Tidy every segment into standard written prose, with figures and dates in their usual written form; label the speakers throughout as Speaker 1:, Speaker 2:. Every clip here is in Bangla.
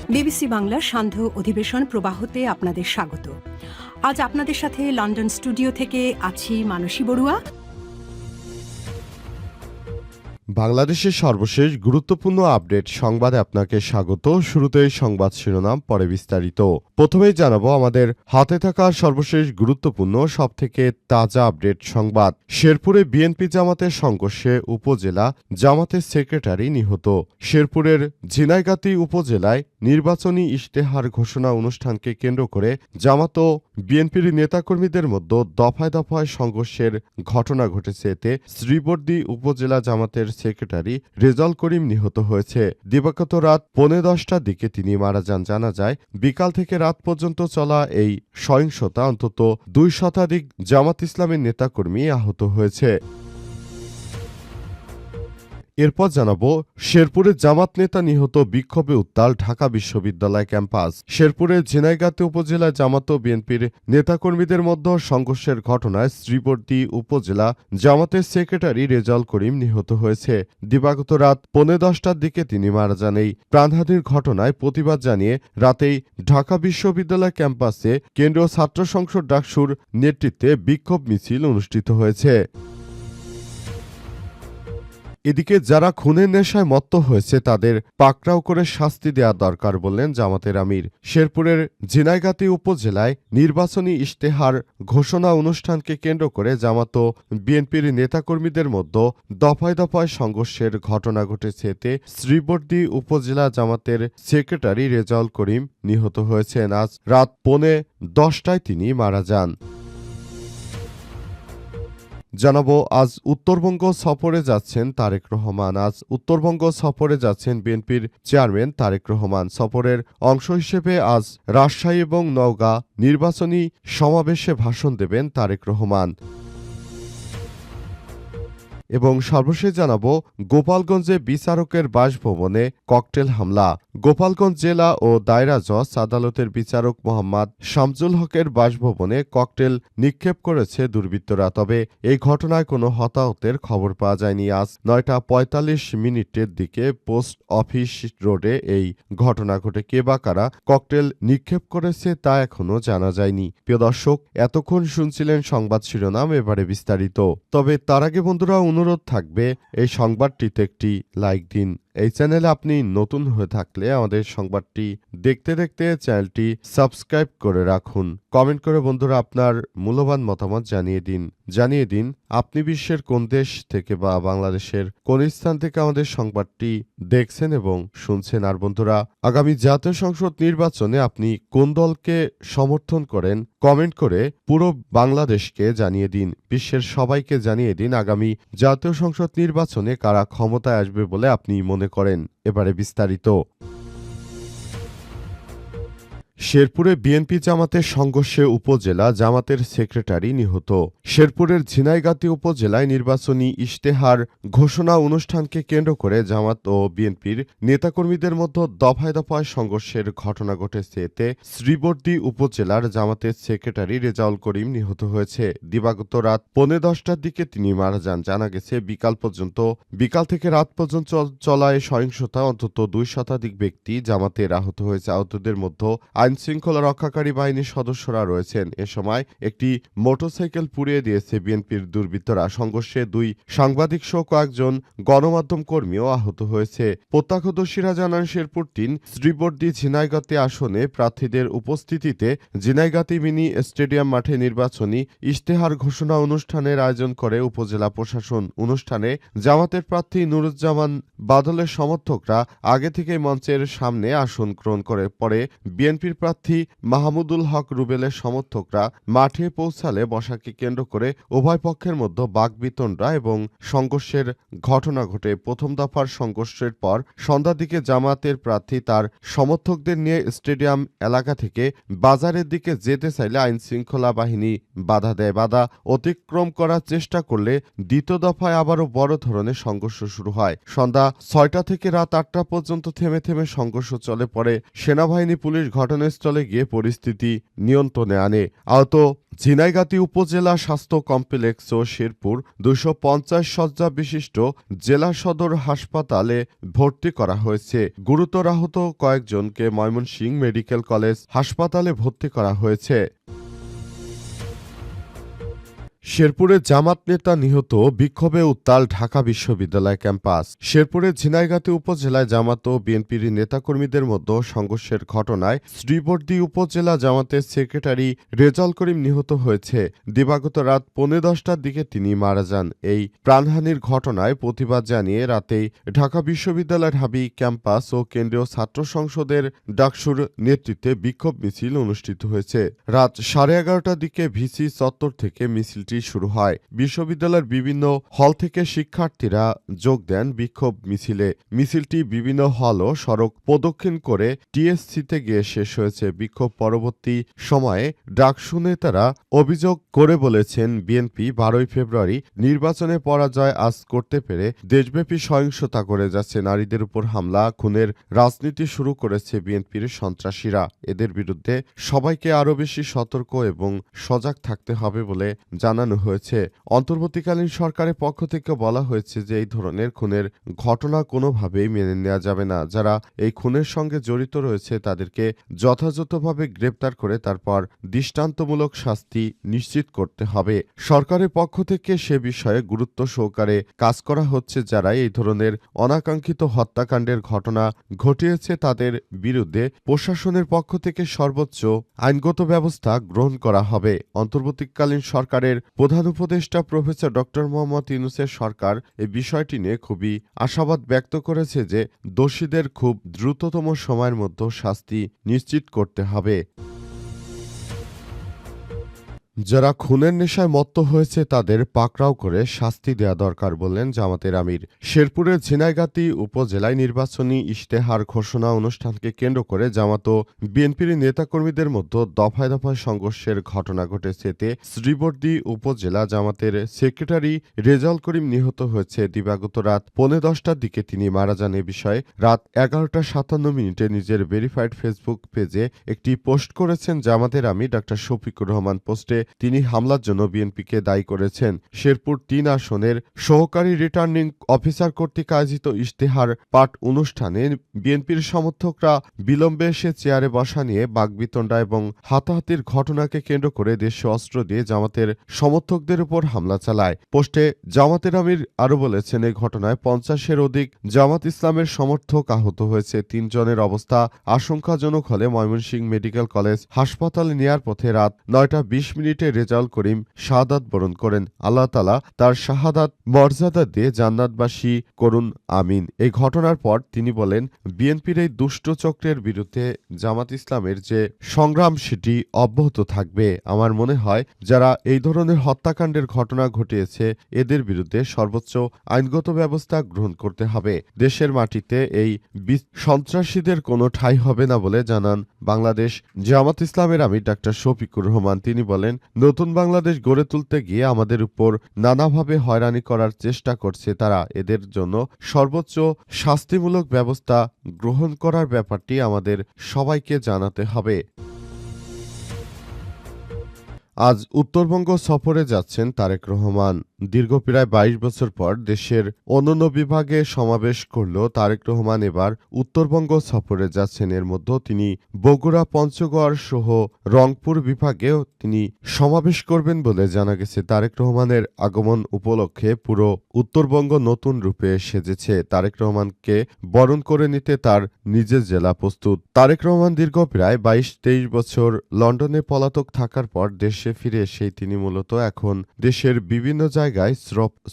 Speaker 1: বিবিসি বাংলার সান্ধ্য অধিবেশন প্রবাহতে আপনাদের স্বাগত। আজ আপনাদের সাথে লন্ডন স্টুডিও থেকে আছি মানসী বড়ুয়া।
Speaker 2: বাংলাদেশের সর্বশেষ গুরুত্বপূর্ণ আপডেট সংবাদে আপনাকে স্বাগত। শুরুতেই সংবাদ শিরোনাম, পরে বিস্তারিত। প্রথমেই জানাবো আমাদের হাতে থাকা সর্বশেষ গুরুত্বপূর্ণ সবথেকে তাজা আপডেট সংবাদ। শেরপুরে বিএনপি জামাতের সংঘর্ষে উপজেলা জামাতের সেক্রেটারি নিহত। শেরপুরের ঝিনাইগাতি উপজেলায় নির্বাচনী ইশতেহার ঘোষণা অনুষ্ঠানকে কেন্দ্র করে জামাত ও বিএনপির নেতাকর্মীদের মধ্যে দফায় দফায় সংঘর্ষের ঘটনা ঘটেছে। এতে শ্রীবর্দী উপজেলা জামাতের সেক্রেটারি রেজাউল করিম নিহত হয়েছে। দিবাগত রাত 10:15টার দিকে তিনি মারা যান। জানা যায়, বিকাল থেকে রাত পর্যন্ত চলা এই সহিংসতা অন্তত 2 শতাধিক জামাত ইসলামের নেতাকর্মী আহত হয়েছে। এরপর জানাবো শেরপুরে জামাত নেতা নিহত, বিক্ষোভে উত্তাল ঢাকা বিশ্ববিদ্যালয় ক্যাম্পাস। শেরপুরের ঝিনাইগাতি উপজেলায় জামাত ও বিএনপির নেতাকর্মীদের মধ্যে সংঘর্ষের ঘটনায় শ্রীবর্দী উপজেলা জামাতের সেক্রেটারি রেজাউল করিম নিহত হয়েছে। দিবাগত রাত 10:15টার দিকে তিনি মারা যান। এই প্রাণহানির ঘটনায় প্রতিবাদ জানিয়ে রাতেই ঢাকা বিশ্ববিদ্যালয় ক্যাম্পাসে কেন্দ্রীয় ছাত্র সংসদ ডাকসুর নেতৃত্বে বিক্ষোভ মিছিল অনুষ্ঠিত হয়েছে। এদিকে যারা খুনের নেশায় মত্ত হয়েছে তাদের পাকড়াও করে শাস্তি দেওয়া দরকার বললেন জামাতের আমির। শেরপুরের ঝিনাইগাতি উপজেলায় নির্বাচনী ইশতেহার ঘোষণা অনুষ্ঠানকে কেন্দ্র করে জামাত ও বিএনপির নেতাকর্মীদের মধ্যে দফায় দফায় সংঘর্ষের ঘটনা ঘটেছে। এতে শ্রীবর্দী উপজেলা জামাতের সেক্রেটারি রেজাউল করিম নিহত হয়েছেন। আজ রাত 10:15টায় তিনি মারা যান। জানাবো আজ উত্তরবঙ্গ সফরে যাচ্ছেন তারেক রহমান। আজ উত্তরবঙ্গ সফরে যাচ্ছেন বিএনপির চেয়ারম্যান তারেক রহমান। সফরের অংশ হিসেবে আজ রাজশাহী এবং নওগাঁ নির্বাচনী সমাবেশে ভাষণ দেবেন তারেক রহমান। এবং সর্বশেষ জানাবো গোপালগঞ্জে বিচারকের বাসভবনে ককটেল হামলা। গোপালগঞ্জ জেলা ও দায়রা জজ আদালতের বিচারক মোহাম্মদ শামসুল হকের বাসভবনে ককটেল নিক্ষেপ করেছে দুর্বৃত্তরা। তবে এই ঘটনায় কোনো হতাহতের খবর পাওয়া যায়নি। আজ 9:45 দিকে পোস্ট অফিস রোডে এই ঘটনা ঘটে। কে বা কারা ককটেল নিক্ষেপ করেছে তা এখনো জানা যায়নি। প্রিয় দর্শক, এতক্ষণ শুনছিলেন সংবাদ শিরোনাম, এবারে বিস্তারিত। তবে তার আগে বন্ধুরা অনুরোধ থাকবে এই সংবাদটিতে একটি লাইক দিন। এই চ্যানেলে আপনি নতুন হয়ে থাকলে আমাদের সংবাদটি দেখতে দেখতে চ্যানেলটি সাবস্ক্রাইব করে রাখুন। কমেন্ট করে বন্ধুরা আপনার মূল্যবান মতামত জানিয়ে দিন আপনি বিশ্বের কোন দেশ থেকে বা বাংলাদেশের কোন স্থান থেকে আমাদের সংবাদটি দেখছেন এবং শুনছেন। আর বন্ধুরা, আগামী জাতীয় সংসদ নির্বাচনে আপনি কোন দলকে সমর্থন করেন কমেন্ট করে পুরো বাংলাদেশকে জানিয়ে দিন, বিশ্বের সবাইকে জানিয়ে দিন আগামী জাতীয় সংসদ নির্বাচনে কারা ক্ষমতায় আসবে বলে আপনি মনে করেন। এবারে বিস্তারিত। শেরপুরে বিএনপি জামাতের সংঘর্ষে উপজেলা জামাতের সেক্রেটারি নিহত। শেরপুরের ঝিনাইগাতি উপজেলায় নির্বাচনী ইশতেহার ঘোষণা অনুষ্ঠানকে কেন্দ্র করে জামাত ও বিএনপির নেতাকর্মীদের মধ্যে দফায় দফায় সংঘর্ষের ঘটনা ঘটেছে। এতে শ্রীবর্দী উপজেলার জামাতের সেক্রেটারি রেজাউল করিম নিহত হয়েছে। দিবাগত রাত 10:15টার দিকে তিনি মারা যান। জানা গেছে, বিকাল থেকে রাত পর্যন্ত চলা এই সহিংসতা অন্তত 2 শতাধিক ব্যক্তি জামাতের আহত হয়েছে। আহতদের মধ্যে আইনশৃঙ্খলা রক্ষাকারী বাহিনীর সদস্যরা রয়েছেন। এ সময় একটি মোটরসাইকেল পুড়িয়ে দিয়েছে বিএনপির দুর্বৃত্তরা। সংঘর্ষে 2 সাংবাদিক সহ কয়েকজন গণমাধ্যম কর্মীও আহত হয়েছে। প্রত্যক্ষদর্শীরা জানান, শেরপুর 3 শ্রীবর্দী ঝিনাইগাতি আসনে প্রার্থীদের উপস্থিতিতে ঝিনাইগাতি মিনি স্টেডিয়াম মাঠে নির্বাচনী ইশতেহার ঘোষণা অনুষ্ঠানের আয়োজন করে উপজেলা প্রশাসন। অনুষ্ঠানে জামাতের প্রার্থী নুরুজ্জামান বাদলের সমর্থকরা আগে থেকেই মঞ্চের সামনে আসন গ্রহণ করে। পরে বিএনপির প্রার্থী মাহমুদুল হক রুবেলের সমর্থকরা মাঠে পৌঁছালে বসাকে কেন্দ্র করে উভয় পক্ষের মধ্যে বাকবিতণ্ডা এবং সংঘর্ষের ঘটনা ঘটে। প্রথম দফার সংঘর্ষের পর সন্ধ্যার দিকে জামাতের প্রার্থী তার সমর্থকদের নিয়ে স্টেডিয়াম এলাকা থেকে বাজারের দিকে যেতে চাইলে আইনশৃঙ্খলা বাহিনী বাধা দেয়। বাধা অতিক্রম করার চেষ্টা করলে দ্বিতীয় দফায় আবারও বড় ধরনের সংঘর্ষ শুরু হয়। সন্ধ্যা 6টা থেকে রাত 8টা পর্যন্ত থেমে থেমে সংঘর্ষ চলে। পরে সেনাবাহিনী পুলিশ ঘটনা ঘটনাস্থলে গিয়ে পরিস্থিতি নিয়ন্ত্রণে আনে। আহত ঝিনাইগাতী উপজেলা স্বাস্থ্য কমপ্লেক্স ও শেরপুর 250 শয্যা বিশিষ্ট জেলা সদর হাসপাতালে ভর্তি করা হয়েছে। গুরুতর আহত কয়েকজনকে ময়মনসিংহ মেডিকেল কলেজ হাসপাতালে ভর্তি করা হয়েছে। শেরপুরে জামাত নেতা নিহত, বিক্ষোভে উত্তাল ঢাকা বিশ্ববিদ্যালয় ক্যাম্পাস। শেরপুরে ঝিনাইগাতী উপজেলায় জামাত ও বিএনপির নেতাকর্মীদের মধ্যে সংঘর্ষের ঘটনায় শ্রীবর্দী উপজেলা জামাতের সেক্রেটারি রেজাউল করিম নিহত হয়েছে। দিবাগত রাত 10:15টার দিকে তিনি মারা যান। এই প্রাণহানির ঘটনায় প্রতিবাদ জানিয়ে রাতেই ঢাকা বিশ্ববিদ্যালয়ের ঢাবি ক্যাম্পাস ও কেন্দ্রীয় ছাত্র সংসদের ডাকসুর নেতৃত্বে বিক্ষোভ মিছিল অনুষ্ঠিত হয়েছে। রাত 11:30টার দিকে ভিসি চত্বর থেকে মিছিলটি শুরু হয়। বিশ্ববিদ্যালয়ের বিভিন্ন হল থেকে শিক্ষার্থীরা যোগ দেন বিক্ষোভ মিছিলে। মিছিলটি বিভিন্ন হল ও সড়ক প্রদক্ষিণ করে টিএসসিতে গিয়ে শেষ হয়েছে। বিক্ষোভ পরবর্তী সময়ে ডাকসু নেতারা অভিযোগ করে বলেছেন, বিএনপি 12ই ফেব্রুয়ারি নির্বাচনে পরাজয় আজ করতে পেরে দেশব্যাপী সহিংসতা করে যাচ্ছে। নারীদের উপর হামলা, খুনের রাজনীতি শুরু করেছে বিএনপির সন্ত্রাসীরা। এদের বিরুদ্ধে সবাইকে আরও বেশি সতর্ক এবং সজাগ থাকতে হবে বলে জানানো হয়েছে। অন্তর্বর্তীকালীন সরকারের পক্ষ থেকে বলা হয়েছে যে এই ধরনের খুনের ঘটনা কোনোভাবেই মেনে নেওয়া যাবে না। যারা এই খুনের সঙ্গে জড়িত রয়েছে তাদেরকে যথাযথভাবে গ্রেপ্তার করে তারপর দৃষ্টান্তমূলক শাস্তি নিশ্চিত করতে হবে। সরকারের পক্ষ থেকে সে বিষয়ে গুরুত্ব সহকারে কাজ করা হচ্ছে। যারা এই ধরনের অনাকাঙ্ক্ষিত হত্যাকাণ্ডের ঘটনা ঘটিয়েছে তাদের বিরুদ্ধে প্রশাসনের পক্ষ থেকে সর্বোচ্চ আইনগত ব্যবস্থা গ্রহণ করা হবে। অন্তর্বর্তীকালীন সরকারের প্রধান উপদেষ্টা প্রফেসর ড. মোহাম্মদ ইউনূসের সরকার এই বিষয়টি নিয়ে খুবই আশাবাদ ব্যক্ত করেছে যে দোষীদের খুব দ্রুততম সময়ের মধ্যে শাস্তি নিশ্চিত করতে হবে। যারা খুনের নেশায় মত্ত হয়েছে তাদের পাকড়াও করে শাস্তি দেয়া দরকার বললেন জামাতের আমির। শেরপুরের ঝিনাইগাতী উপজেলায় নির্বাচনী ইশতেহার ঘোষণা অনুষ্ঠানকে কেন্দ্র করে জামাত ও বিএনপির নেতাকর্মীদের মধ্যে দফায় দফায় সংঘর্ষের ঘটনা ঘটেছে। এতে শ্রীবর্দী উপজেলা জামাতের সেক্রেটারি রেজাউল করিম নিহত হয়েছে। দিবাগত রাত 10:15টার দিকে তিনি মারা যান। এ বিষয়ে রাত 11:57 নিজের ভেরিফাইড ফেসবুক পেজে একটি পোস্ট করেছেন জামাতের আমির ডা. শফিকুর রহমান। পোস্টে তিনি হামলার জন্য বিএনপিকে দায়ী করেছেন। শেরপুর 3 আসনের সহকারী রিটার্নিং অফিসার কর্তৃক আয়োজিত ইশতেহার পাঠ অনুষ্ঠানে বিএনপির সমর্থকরা বিলম্বে এসে চেয়ারে বসা নিয়ে বাকবিতণ্ডা এবং হাতাহাতির ঘটনাকে কেন্দ্র করে দেশে অস্ত্র দিয়ে জামাতের সমর্থকদের উপর হামলা চালায়। পোস্টে জামাতের আমির আরও বলেছেন, এই ঘটনায় 50-এর অধিক জামাত ইসলামের সমর্থক আহত হয়েছে। 3 জনের অবস্থা আশঙ্কাজনক হলে ময়মনসিংহ মেডিকেল কলেজ হাসপাতালে নেয়ার পথে রাত 9:20 রেজাউল করিম শাহাদাত বরণ করেন। আল্লাহ তাআলা তার শাহাদাত মর্যাদা দিয়ে জান্নাতবাসী করুন, আমিন। এই ঘটনার পর তিনি বলেন, বিএনপির এই দুষ্ট চক্রের বিরুদ্ধে জামাত ইসলামের যে সংগ্রাম সেটি অব্যাহত থাকবে। আমার মনে হয় যারা এই ধরনের হত্যাকাণ্ডের ঘটনা ঘটিয়েছে এদের বিরুদ্ধে সর্বোচ্চ আইনগত ব্যবস্থা গ্রহণ করতে হবে। দেশের মাটিতে এই সন্ত্রাসীদের কোনো ঠাঁই হবে না বলে জানান বাংলাদেশ জামাত ইসলামের আমির ডা. শফিকুর রহমান। তিনি বলেন, নতুন বাংলাদেশ গড়ে তুলতে গিয়ে আমাদের উপর নানাভাবে হয়রানি করার চেষ্টা করছে তারা। এদের জন্য সর্বোচ্চ শাস্তিমূলক ব্যবস্থা গ্রহণ করার ব্যাপারটি আমাদের সবাইকে জানাতে হবে। আজ উত্তরবঙ্গ সফরে যাচ্ছেন তারেক রহমান। দীর্ঘ প্রায় 22 বছর পর দেশের অন্যান্য বিভাগে সমাবেশ করলেও তারেক রহমান এবার উত্তরবঙ্গ সফরে যাচ্ছেন। এর মধ্যে তিনি বগুড়া, পঞ্চগড় সহ রংপুর বিভাগেও তিনি সমাবেশ করবেন বলে জানা গেছে। তারেক রহমানের আগমন উপলক্ষে পুরো উত্তরবঙ্গ নতুন রূপে সেজেছে। তারেক রহমানকে বরণ করে নিতে তার নিজের জেলা প্রস্তুত। তারেক রহমান দীর্ঘ প্রায় 22-23 বছর লন্ডনে পলাতক থাকার পর দেশে ফিরে এসেই তিনি মূলত এখন দেশের বিভিন্ন জায়গায়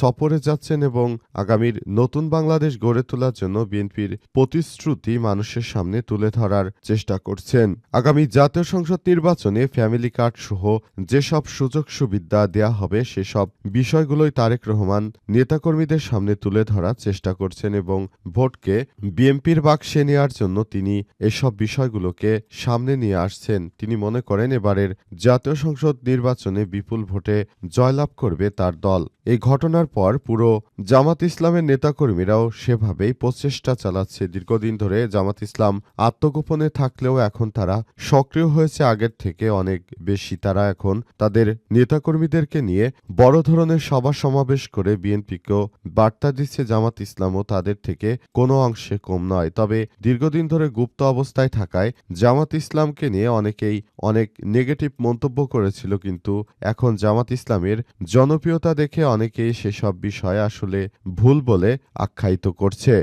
Speaker 2: সফরে যাচ্ছেন এবং আগামীর নতুন বাংলাদেশ গড়ে তোলার জন্য বিএনপির প্রতিশ্রুতি মানুষের সামনে তুলে ধরার চেষ্টা করছেন। আগামী জাতীয় সংসদ নির্বাচনে ফ্যামিলি কার্ড সহ যেসব সুযোগ সুবিধা দেয়া হবে সেসব বিষয়গুলোই তারেক রহমান নেতাকর্মীদের সামনে তুলে ধরার চেষ্টা করছেন এবং ভোটকে বিএনপির বাক্সে নেওয়ার জন্য তিনি এসব বিষয়গুলোকে সামনে নিয়ে আসছেন। তিনি মনে করেন এবারের জাতীয় সংসদ নির্বাচনে বিপুল ভোটে জয়লাভ করবে তার দল। এই ঘটনার পর পুরো জামাত ইসলামের নেতাকর্মীরাও সেভাবেই প্রচেষ্টা চালাচ্ছে। দীর্ঘদিন ধরে জামাত ইসলাম আত্মগোপনে থাকলেও এখন তারা সক্রিয় হয়েছে আগের থেকে অনেক বেশি। তারা এখন তাদের নেতাকর্মীদেরকে নিয়ে বড় ধরনের সভা সমাবেশ করে বিএনপিকেও বার্তা দিচ্ছে জামাত ইসলামও তাদের থেকে কোনো অংশে কম নয়। তবে দীর্ঘদিন ধরে গুপ্ত অবস্থায় থাকায় জামাত ইসলামকে নিয়ে অনেকেই অনেক নেগেটিভ মন্তব্য করেছিল, কিন্তু এখন জামাত ইসলামের জনপ্রিয়তা দেখে অনেকেই সেসব বিষয় আসলে ভুল বলে আখ্যায়িত করছে।